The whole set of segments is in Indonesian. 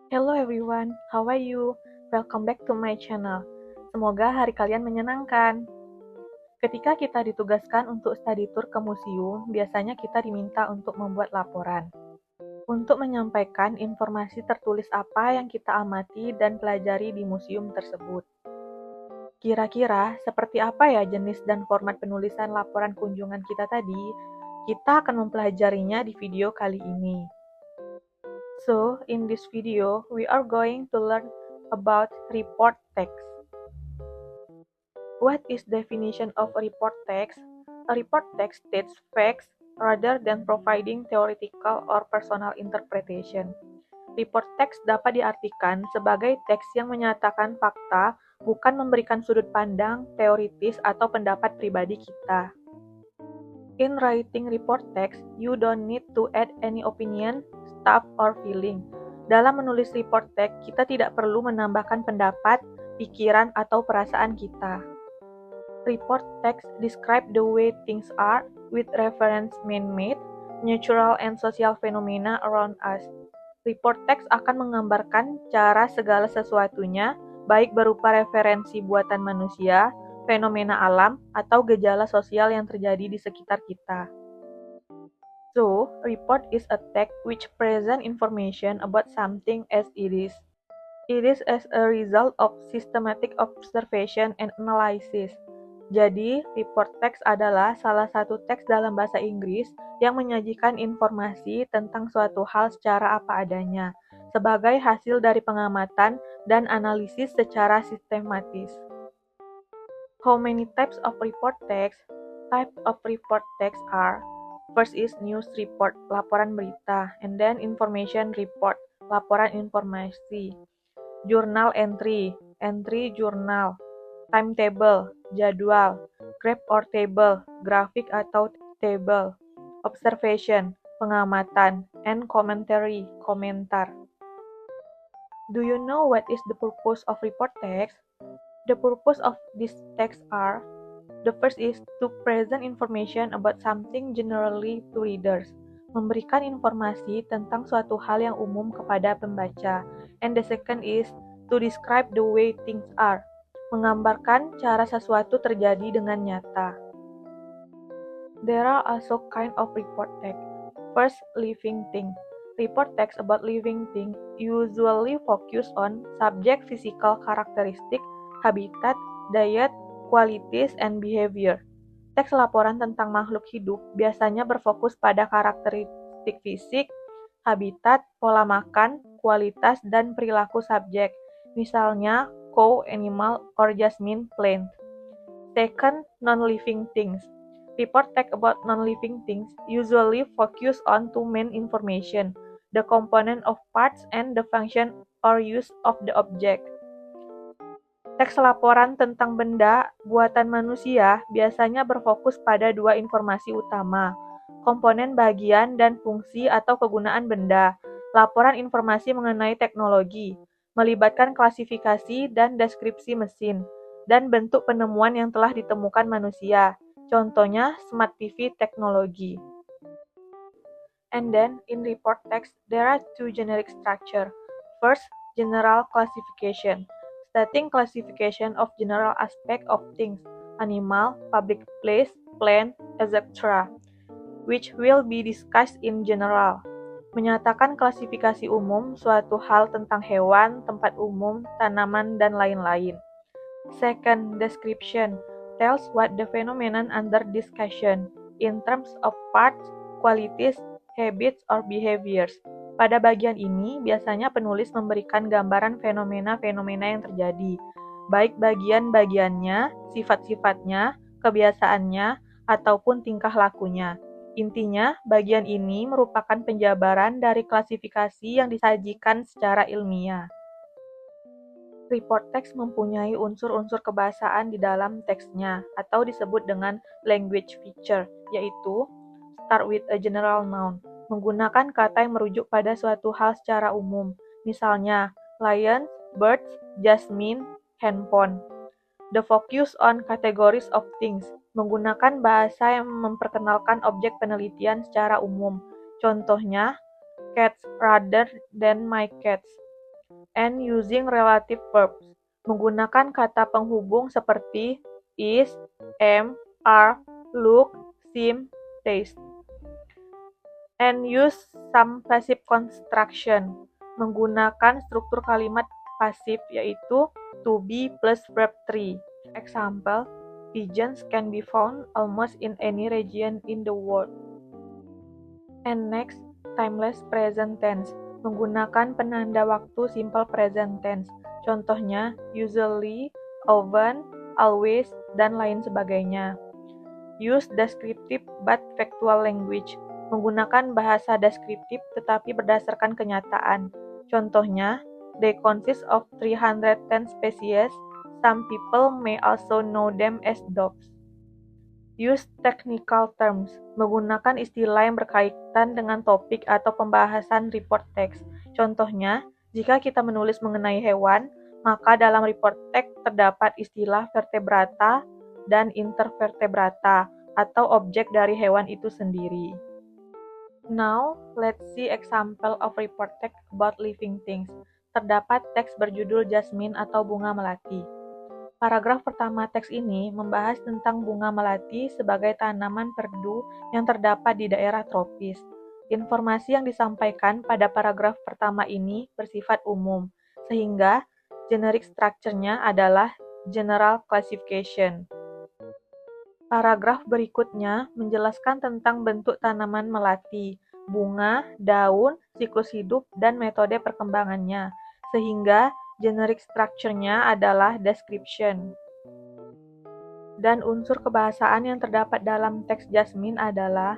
Hello everyone, how are you? Welcome back to my channel. Semoga hari kalian menyenangkan. Ketika kita ditugaskan untuk study tour ke museum, biasanya kita diminta untuk membuat laporan. Untuk menyampaikan informasi tertulis apa yang kita amati dan pelajari di museum tersebut. Kira-kira seperti apa ya jenis dan format penulisan laporan kunjungan kita tadi? Kita akan mempelajarinya di video kali ini. So, in this video, we are going to learn about report text. What is definition of a report text? A report text states facts rather than providing theoretical or personal interpretation. Report text dapat diartikan sebagai teks yang menyatakan fakta, bukan memberikan sudut pandang, teoritis, atau pendapat pribadi kita. In writing report text, you don't need to add any opinion, stuff, or feeling. Dalam menulis report text, kita tidak perlu menambahkan pendapat, pikiran, atau perasaan kita. Report text describe the way things are with reference man-made, natural, and social phenomena around us. Report text akan menggambarkan cara segala sesuatunya, baik berupa referensi buatan manusia, fenomena alam, atau gejala sosial yang terjadi di sekitar kita. So, report is a text which present information about something as it is. It is as a result of systematic observation and analysis. Jadi, report text adalah salah satu teks dalam bahasa Inggris yang menyajikan informasi tentang suatu hal secara apa adanya, sebagai hasil dari pengamatan dan analisis secara sistematis. How many types of report text? Types of report text are: first is news report, laporan berita, and then information report, laporan informasi. Journal entry, entry jurnal. Timetable, jadwal. Graph or table, grafik atau table. Observation, pengamatan. And commentary, komentar. Do you know what is the purpose of report text? The purpose of this text are: the first is to present information about something generally to readers, memberikan informasi tentang suatu hal yang umum kepada pembaca. And the second is to describe the way things are, menggambarkan cara sesuatu terjadi dengan nyata. There are also kind of report text. First, living thing. Report text about living thing usually focus on subject physical characteristic, habitat, diet, qualities, and behavior. Teks laporan tentang makhluk hidup biasanya berfokus pada karakteristik fisik, habitat, pola makan, kualitas, dan perilaku subjek. Misalnya, cow, animal, or jasmine, plant. Second, non-living things. Report text about non-living things usually focus on two main information: the component of parts and the function or use of the object. Teks laporan tentang benda buatan manusia biasanya berfokus pada dua informasi utama: komponen bagian dan fungsi atau kegunaan benda. Laporan informasi mengenai teknologi, melibatkan klasifikasi dan deskripsi mesin, dan bentuk penemuan yang telah ditemukan manusia. Contohnya, smart TV teknologi. And then, in report text, there are two generic structure. First, general classification, stating classification of general aspect of things, animal, public place, plant, etc., which will be discussed in general. Menyatakan klasifikasi umum suatu hal tentang hewan, tempat umum, tanaman, dan lain-lain. Second, description, tells what the phenomenon under discussion, in terms of parts, qualities, habits, or behaviors. Pada bagian ini, biasanya penulis memberikan gambaran fenomena-fenomena yang terjadi, baik bagian-bagiannya, sifat-sifatnya, kebiasaannya, ataupun tingkah lakunya. Intinya, bagian ini merupakan penjabaran dari klasifikasi yang disajikan secara ilmiah. Report text mempunyai unsur-unsur kebahasaan di dalam teksnya, atau disebut dengan language feature, yaitu start with a general noun, menggunakan kata yang merujuk pada suatu hal secara umum, misalnya lions, birds, jasmine, handphone. The focus on categories of things, menggunakan bahasa yang memperkenalkan objek penelitian secara umum, contohnya cats rather than my cats. and using relative verbs, menggunakan kata penghubung seperti is, am, are, look, seem, taste. And use some passive construction, menggunakan struktur kalimat pasif yaitu to be plus verb 3. Example, pigeons can be found almost in any region in the world. And next, timeless present tense, menggunakan penanda waktu simple present tense. Contohnya, usually, often, always, dan lain sebagainya. Use descriptive but factual language, menggunakan bahasa deskriptif tetapi berdasarkan kenyataan. Contohnya, they consist of 310 species. Some people may also know them as dogs. Use technical terms, menggunakan istilah yang berkaitan dengan topik atau pembahasan report text. Contohnya, jika kita menulis mengenai hewan, maka dalam report text terdapat istilah vertebrata dan intervertebrata atau objek dari hewan itu sendiri. Now, let's see example of report text about living things. Terdapat teks berjudul Jasmine atau bunga melati. Paragraf pertama teks ini membahas tentang bunga melati sebagai tanaman perdu yang terdapat di daerah tropis. Informasi yang disampaikan pada paragraf pertama ini bersifat umum, sehingga generic structure-nya adalah general classification. Paragraf berikutnya menjelaskan tentang bentuk tanaman melati, bunga, daun, siklus hidup, dan metode perkembangannya, sehingga generic structure-nya adalah description. Dan unsur kebahasaan yang terdapat dalam teks Jasmine adalah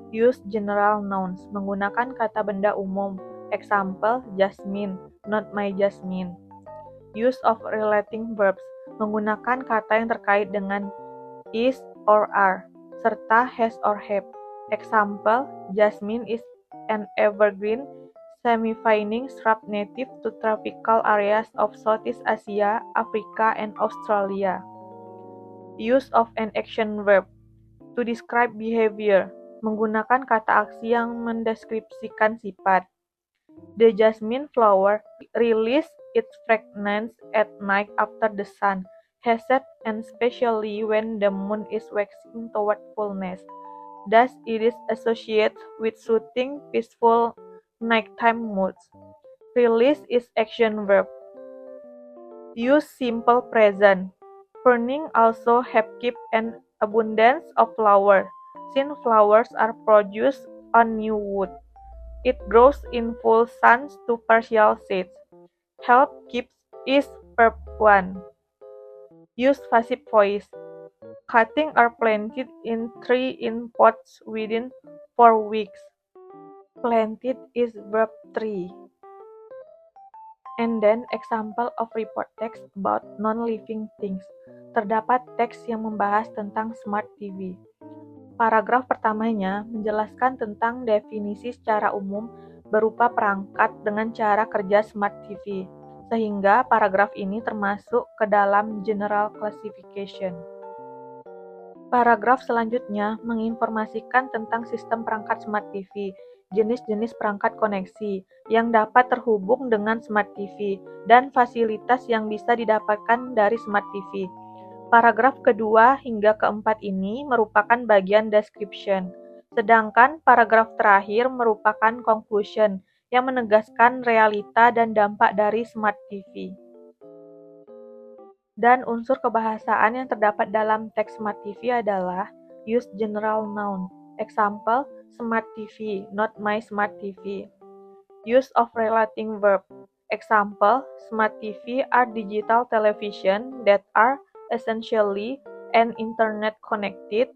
use general nouns, menggunakan kata benda umum. Example, Jasmine, not my Jasmine. Use of relating verbs, menggunakan kata yang terkait dengan is or are, serta has or have. Example, Jasmine is an evergreen semi-vining shrub native to tropical areas of Southeast Asia, Africa, and Australia. Use of an action verb, to describe behavior, menggunakan kata aksi yang mendeskripsikan sifat. The jasmine flower release its fragrance at night after the sun has set, and especially when the moon is waxing toward fullness. Thus, it is associated with soothing, peaceful nighttime moods. Release is action verb. Use simple present. Pruning also have kept an abundance of flower, since flowers are produced on new wood. It grows in full sun to partial shades. Help keeps is verb 1. Use passive voice. Cuttings are planted in trees in pots within 4 weeks. Planted is verb 3. And then example of report text about non-living things. Terdapat teks yang membahas tentang smart TV. Paragraf pertamanya menjelaskan tentang definisi secara umum berupa perangkat dengan cara kerja smart TV, sehingga paragraf ini termasuk ke dalam general classification. Paragraf selanjutnya menginformasikan tentang sistem perangkat smart TV, jenis-jenis perangkat koneksi yang dapat terhubung dengan smart TV, dan fasilitas yang bisa didapatkan dari smart TV. Paragraf kedua hingga keempat ini merupakan bagian description, sedangkan paragraf terakhir merupakan conclusion yang menegaskan realita dan dampak dari smart TV. Dan unsur kebahasaan yang terdapat dalam teks smart TV adalah use general noun. Example, smart TV, not my smart TV. Use of relating verb. Example, smart TV are digital television that are essentially an internet-connected,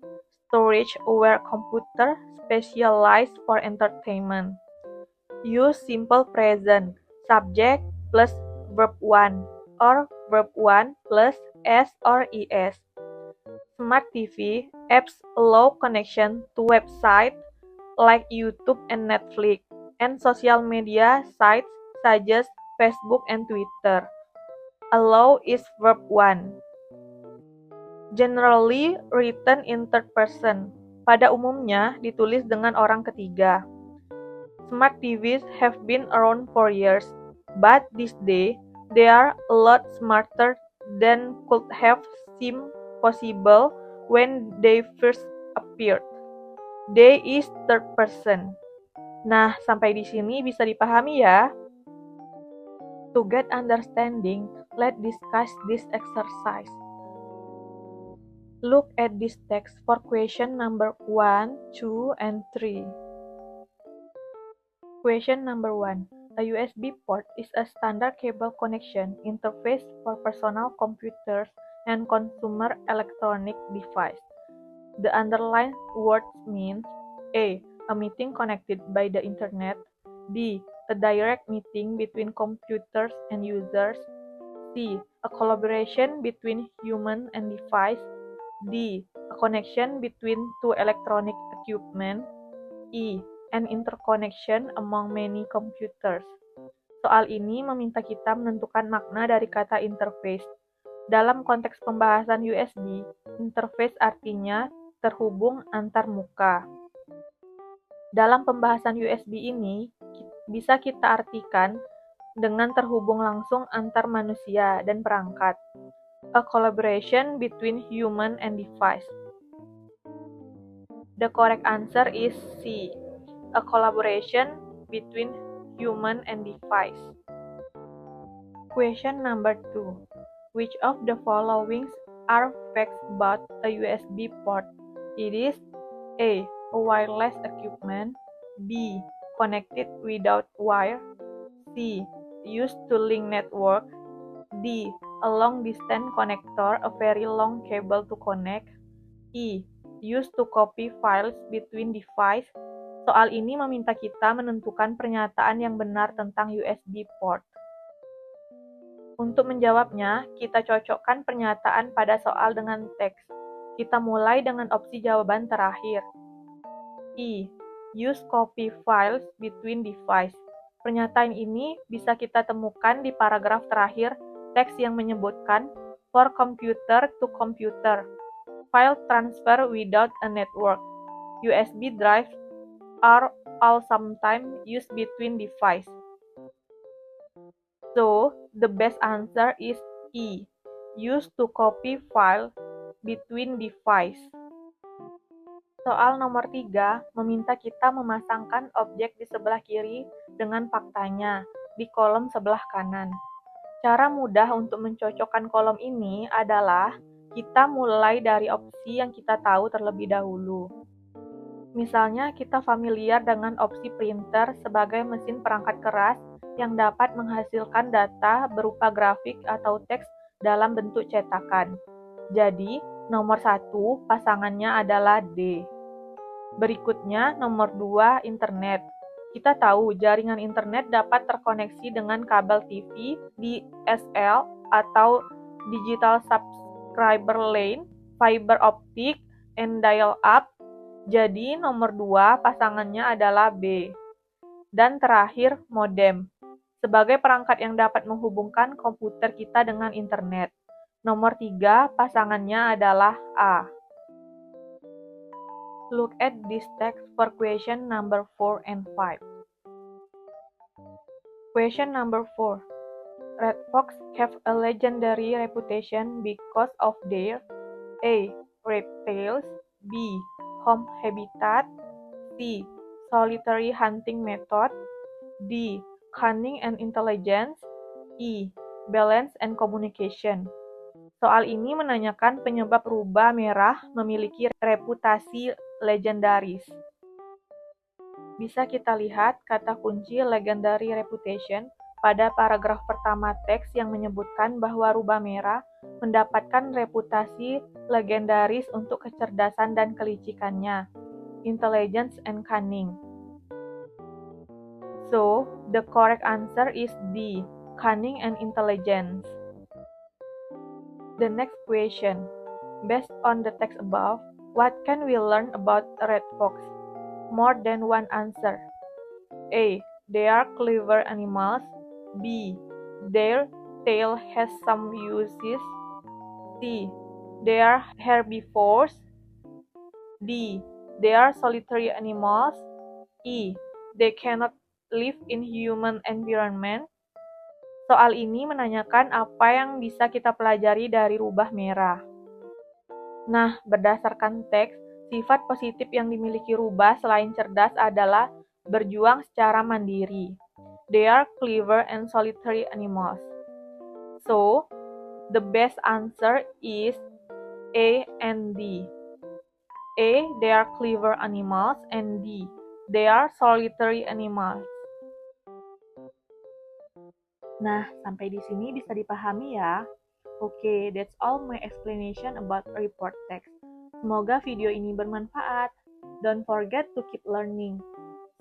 storage-aware computer specialized for entertainment. Use simple present, subject plus verb 1, or verb 1 plus s or es. Smart TV apps allow connection to websites like YouTube and Netflix, and social media sites such as Facebook and Twitter. Allow is verb 1. Generally written in third person. Pada umumnya ditulis dengan orang ketiga. Smart TVs have been around for years. But this day, they are a lot smarter than could have seemed possible when they first appeared. They is third person. Nah, sampai di sini bisa dipahami ya? To get understanding, let's discuss this exercise. Look at this text for question number 1, 2, and 3. Question number 1. A USB port is a standard cable connection interface for personal computers and consumer electronic device. The underlined words means A. A meeting connected by the internet. B. A direct meeting between computers and users. C. A collaboration between human and device. D. A connection between two electronic equipment. E. An interconnection among many computers. Soal ini meminta kita menentukan makna dari kata interface. Dalam konteks pembahasan USB, interface artinya terhubung antar muka. Dalam pembahasan USB ini, bisa kita artikan dengan terhubung langsung antar manusia dan perangkat. A collaboration between human and device. The correct answer is C. A collaboration between human and device. Question number 2. Which of the following are facts about a USB port? It is A. A wireless equipment. B. Connected without wire. C. Used to link network. D. A long-distance connector, a very long cable to connect. E. Used to copy files between devices. Soal ini meminta kita menentukan pernyataan yang benar tentang USB port. Untuk menjawabnya, kita cocokkan pernyataan pada soal dengan teks. Kita mulai dengan opsi jawaban terakhir. E. Use copy files between devices. Pernyataan ini bisa kita temukan di paragraf terakhir teks yang menyebutkan for computer to computer. File transfer without a network. USB drives are all sometimes used between devices. So, the best answer is E. Used to copy file between devices. Soal nomor 3 meminta kita memasangkan objek di sebelah kiri dengan faktanya di kolom sebelah kanan. Cara mudah untuk mencocokkan kolom ini adalah kita mulai dari opsi yang kita tahu terlebih dahulu. Misalnya, kita familiar dengan opsi printer sebagai mesin perangkat keras yang dapat menghasilkan data berupa grafik atau teks dalam bentuk cetakan. Jadi, nomor 1 pasangannya adalah D. Berikutnya, nomor 2, internet. Kita tahu jaringan internet dapat terkoneksi dengan kabel TV, DSL, atau digital subscriber line, fiber optic, and dial-up. Jadi, nomor 2 pasangannya adalah B. Dan terakhir, modem. Sebagai perangkat yang dapat menghubungkan komputer kita dengan internet. Nomor 3 pasangannya adalah A. Look at this text for question number 4 and 5. Question number 4. Red fox have a legendary reputation because of their A. Reptiles. B. Home habitat. C. Solitary hunting method. D. Cunning and intelligence. E. Balance and communication. Soal ini menanyakan penyebab rubah merah memiliki reputasi legendaris. Bisa kita lihat kata kunci legendary reputation pada paragraf pertama teks yang menyebutkan bahwa rubah merah mendapatkan reputasi legendaris untuk kecerdasan dan kelicikannya, intelligence and cunning. So, the correct answer is D, cunning and intelligence. The next question. Based on the text above, what can we learn about a red fox? More than one answer. A. They are clever animals. B. Their tail has some uses. C. They are herbivores. D. They are solitary animals. E. They cannot live in human environment. Soal ini menanyakan apa yang bisa kita pelajari dari rubah merah. Nah, berdasarkan teks, sifat positif yang dimiliki rubah selain cerdas adalah berjuang secara mandiri. They are clever and solitary animals. So, the best answer is A and D. A. They are clever animals, and D. They are solitary animals. Nah, sampai di sini bisa dipahami ya. Oke, that's all my explanation about report text. Semoga video ini bermanfaat. Don't forget to keep learning.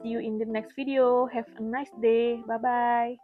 See you in the next video. Have a nice day. Bye-bye.